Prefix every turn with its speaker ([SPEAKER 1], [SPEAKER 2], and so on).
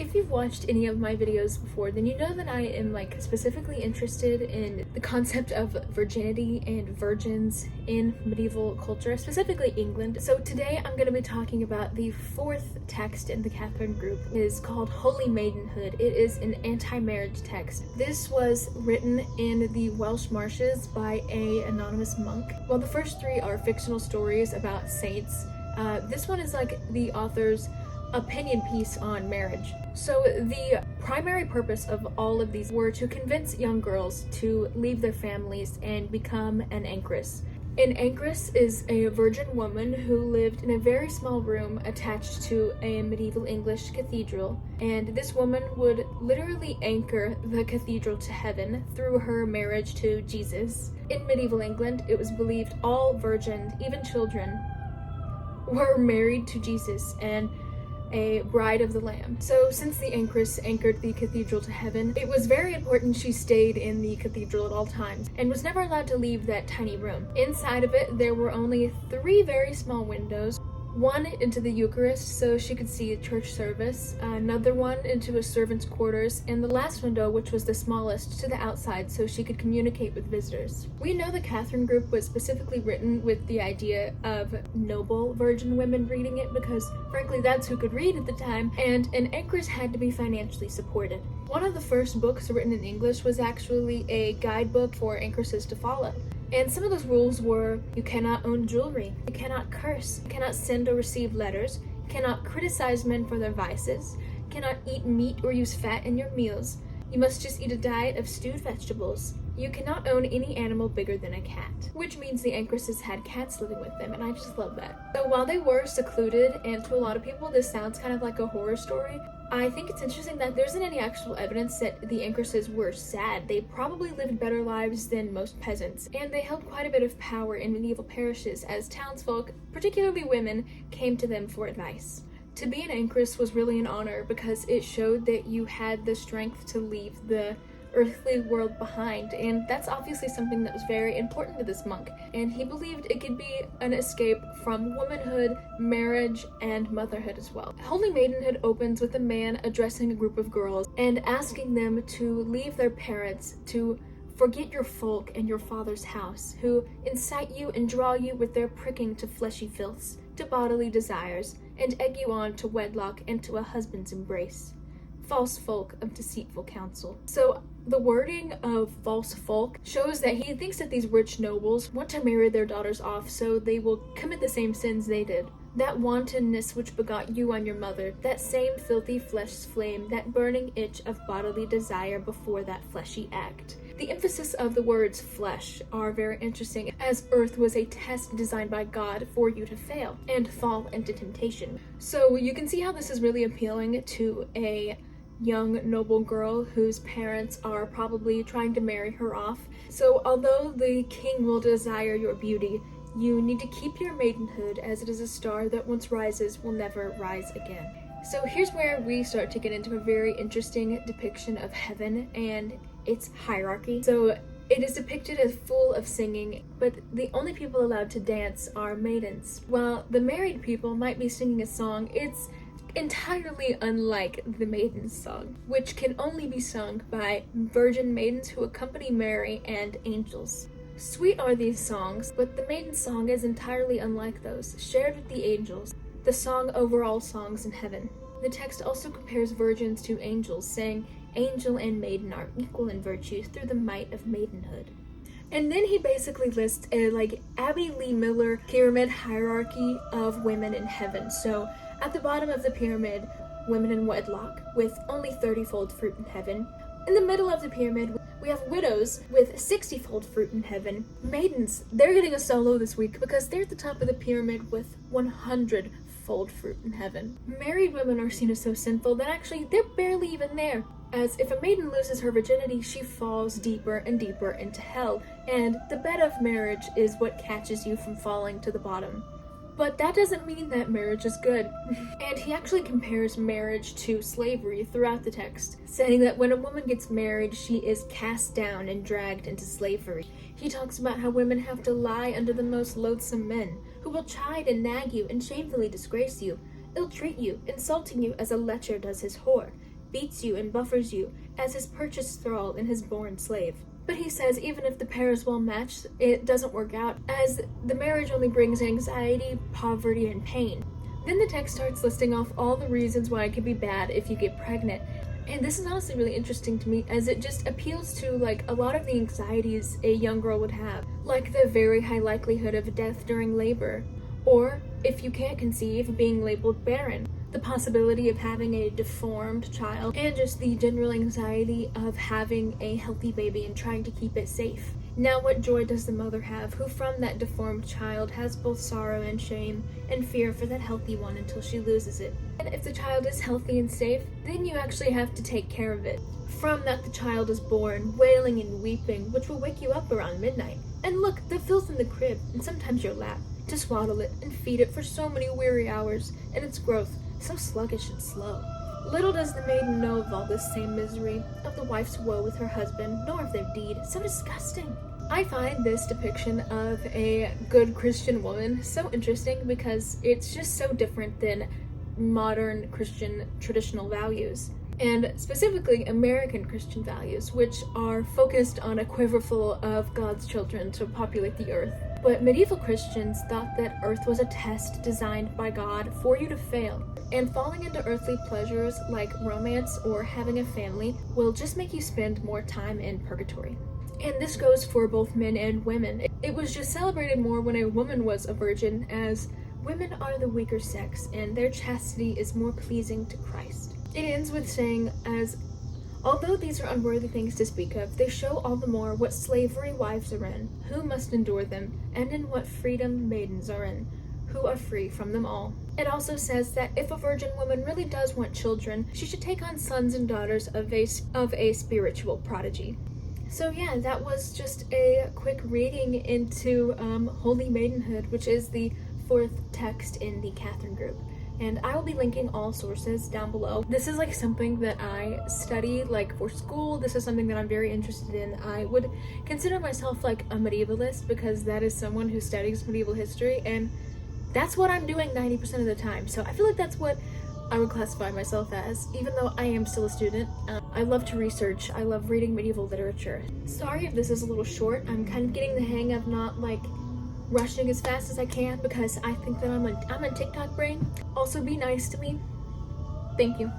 [SPEAKER 1] If you've watched any of my videos before, then you know that I am specifically interested in the concept of virginity and virgins in medieval culture, specifically England. So today I'm going to be talking about the fourth text in the Katherine group. It is called Holy Maidenhood. It is an anti-marriage text. This was written in the Welsh marshes by an anonymous monk. While the first three are fictional stories about saints, this one is like the author's opinion piece on marriage. So the primary purpose of all of these were to convince young girls to leave their families and become an anchoress. An anchoress is a virgin woman who lived in a very small room attached to a medieval English cathedral, and this woman would literally anchor the cathedral to heaven through her marriage to Jesus. In medieval England, it was believed all virgins, even children, were married to Jesus and a bride of the Lamb. So since the anchoress anchored the cathedral to heaven, it was very important she stayed in the cathedral at all times and was never allowed to leave that tiny room. Inside of it, there were only 3 very small windows. One into the Eucharist so she could see a church service, another one into a servant's quarters, and the last window, which was the smallest, to the outside so she could communicate with visitors. We know the Katherine group was specifically written with the idea of noble virgin women reading it because, frankly, that's who could read at the time, and an anchoress had to be financially supported. One of the first books written in English was actually a guidebook for anchoresses to follow. And some of those rules were: you cannot own jewelry, you cannot curse, you cannot send or receive letters, you cannot criticize men for their vices, you cannot eat meat or use fat in your meals, you must just eat a diet of stewed vegetables, you cannot own any animal bigger than a cat. Which means the anchoresses had cats living with them, and I just love that. So while they were secluded, and to a lot of people this sounds kind of like a horror story, I think it's interesting that there isn't any actual evidence that the anchoresses were sad. They probably lived better lives than most peasants, and they held quite a bit of power in medieval parishes as townsfolk, particularly women, came to them for advice. To be an anchoress was really an honor because it showed that you had the strength to leave the earthly world behind, and that's obviously something that was very important to this monk, and he believed it could be an escape from womanhood, marriage, and motherhood as well. Holy Maidenhood opens with a man addressing a group of girls and asking them to leave their parents, to forget your folk and your father's house, who incite you and draw you with their pricking to fleshy filths, to bodily desires, and egg you on to wedlock and to a husband's embrace. False folk of deceitful counsel. So the wording of false folk shows that he thinks that these rich nobles want to marry their daughters off so they will commit the same sins they did. That wantonness which begot you on your mother, that same filthy flesh's flame, that burning itch of bodily desire before that fleshy act. The emphasis of the words flesh are very interesting, as earth was a test designed by God for you to fail and fall into temptation. So you can see how this is really appealing to a young noble girl whose parents are probably trying to marry her off. So although the king will desire your beauty, you need to keep your maidenhood, as it is a star that once rises will never rise again. So here's where we start to get into a very interesting depiction of heaven and its hierarchy. So it is depicted as full of singing, but the only people allowed to dance are maidens. While the married people might be singing a song, it's entirely unlike the Maiden's Song, which can only be sung by virgin maidens who accompany Mary and angels. Sweet are these songs, but the Maiden's Song is entirely unlike those, shared with the angels, the song over all songs in heaven. The text also compares virgins to angels, saying, "Angel and maiden are equal in virtue through the might of maidenhood." And then he basically lists a Abby Lee Miller pyramid hierarchy of women in heaven. So at the bottom of the pyramid, women in wedlock, with only 30-fold fruit in heaven. In the middle of the pyramid, we have widows with 60-fold fruit in heaven. Maidens, they're getting a solo this week because they're at the top of the pyramid with 100-fold fruit in heaven. Married women are seen as so sinful that actually they're barely even there, as if a maiden loses her virginity, she falls deeper and deeper into hell, and the bed of marriage is what catches you from falling to the bottom. But that doesn't mean that marriage is good. And he actually compares marriage to slavery throughout the text, saying that when a woman gets married, she is cast down and dragged into slavery. He talks about how women have to lie under the most loathsome men, who will chide and nag you and shamefully disgrace you, ill-treat you, insulting you as a lecher does his whore, beats you and buffers you as his purchased thrall and his born slave. But he says even if the pair is well matched, it doesn't work out, as the marriage only brings anxiety, poverty, and pain. Then the text starts listing off all the reasons why it can be bad if you get pregnant. And this is honestly really interesting to me, as it just appeals to like a lot of the anxieties a young girl would have, like the very high likelihood of death during labor, or if you can't conceive, being labeled barren, the possibility of having a deformed child, and just the general anxiety of having a healthy baby and trying to keep it safe. Now what joy does the mother have, who from that deformed child has both sorrow and shame and fear for that healthy one until she loses it? And if the child is healthy and safe, then you actually have to take care of it. From that the child is born, wailing and weeping, which will wake you up around midnight. And look, the filth in the crib, and sometimes your lap, to swaddle it and feed it for so many weary hours, and its growth so sluggish and slow. Little does the maiden know of all this same misery, of the wife's woe with her husband, nor of their deed, so disgusting. I find this depiction of a good Christian woman so interesting because it's just so different than modern Christian traditional values, and specifically American Christian values, which are focused on a quiverful of God's children to populate the earth. But medieval Christians thought that earth was a test designed by God for you to fail, and falling into earthly pleasures like romance or having a family will just make you spend more time in purgatory. And this goes for both men and women. It was just celebrated more when a woman was a virgin, as women are the weaker sex and their chastity is more pleasing to Christ. It ends with saying, as although these are unworthy things to speak of, they show all the more what slavery wives are in, who must endure them, and in what freedom maidens are in, who are free from them all. It also says that if a virgin woman really does want children, she should take on sons and daughters of a spiritual prodigy. So yeah, that was just a quick reading into Holy Maidenhood, which is the 4th text in the Katherine group. And I will be linking all sources down below. This is like something that I study like for school. This is something that I'm very interested in. I would consider myself like a medievalist because that is someone who studies medieval history, and that's what I'm doing 90% of the time. So I feel like that's what I would classify myself as, even though I am still a student. I love to research. I love reading medieval literature. Sorry if this is a little short. I'm kind of getting the hang of not like rushing as fast as I can because I think that I'm a TikTok brain. Also, be nice to me. Thank you.